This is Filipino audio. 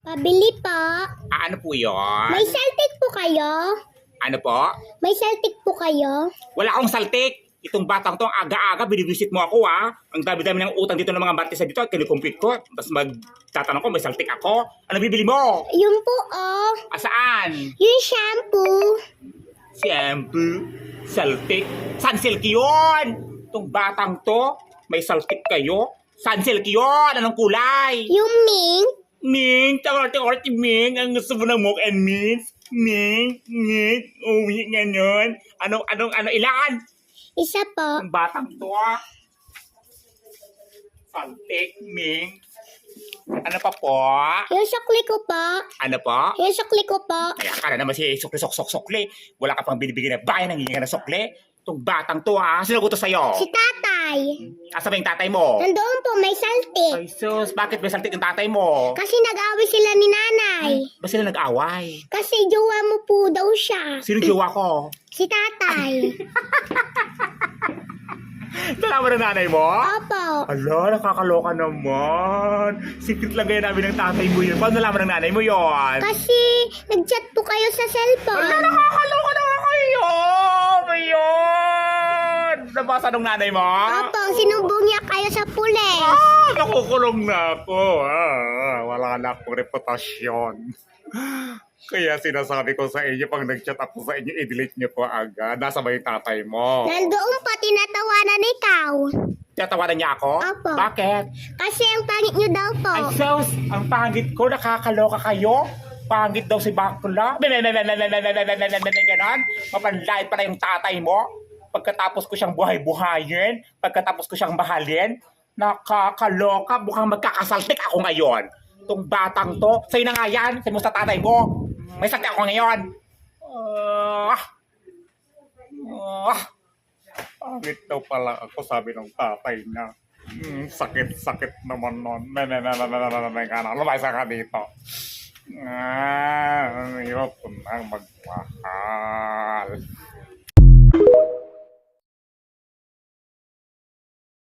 Pabili po. Ano po yun? May saltik po kayo? Ano po? May saltik po kayo? Wala akong saltik. Itong batang to, ang aga-aga, binibisit mo ako ha. Ang dami-dami ng utang dito ng mga martesa dito, kinukumpit ko. Tapos magtatanong ko, may saltik ako. Ano bibili mo? Yun po oh. Asaan? Yung shampoo. Shampoo? Saltik? Sunsilk yun! Itong batang to, may saltik kayo? Sunsilk yun! Anong kulay? Yung mink. Ming, tawarte-arte Ming, ang gusto mo ng mock and mince? Ming, uwi ngayon. Ano, ilan? Isa po. Ang batang to ah. Saltik, Ming. Ano pa po? Yung sukli ko po. Ano po? Yung sukli ko po. Kaya ka na naman si sukli. Wala ka pang binibigyan na bayan ng hihinga na sukli. Itong batang to ha. Sino ko to sa'yo? Si tatay. Asa ba yung tatay mo? Nandoon po, may saltik. Ay sus, bakit may saltik ang tatay mo? Kasi nag-away sila ni nanay. Ba sila nag-away? Kasi jowa mo po daw siya. Sino jowa ko? Si tatay. Nalaman ng nanay mo? Opo. Ala, nakakaloka naman. Secret lang gaya namin ng tatay mo yun. Paano nalaman ng nanay mo yun? Kasi nag-chat po kayo sa Ala, cellphone. nakakaloka naman kayo! Ayun! Nabasa ng nanay mo? Opo, sinumbong niya kayo sa pulis. Nakukulong na ako. Wala na akong reputasyon. Kaya sinasabi ko sa inyo, pag nag-chat ako sa inyo, i-delete niyo po agad. Nasa ba yung tatay mo? Nandoon pa, tinatawanan ikaw. Tiyatawanan niya ako? Opo. Bakit? Kasi ang pangit niyo daw po. Ay, sus! Ang pangit ko, nakakaloka kayo? Pangit daw si Bakla? Ganon? Mapanlait pala yung tatay mo? Pagkatapos ko siyang buhay-buhayin, pagkatapos ko siyang mahalin, nakakaloka, mukhang magkakasaltik ako ngayon. Itong batang to, sa'yo na nga yan, sa'yo mo sa tatay mo. May saltik ako ngayon. Pangit daw pala ako, sabi ng tatay niya. Sakit-sakit naman nun. Lumayas ka dito. Ayoko nang magmahal.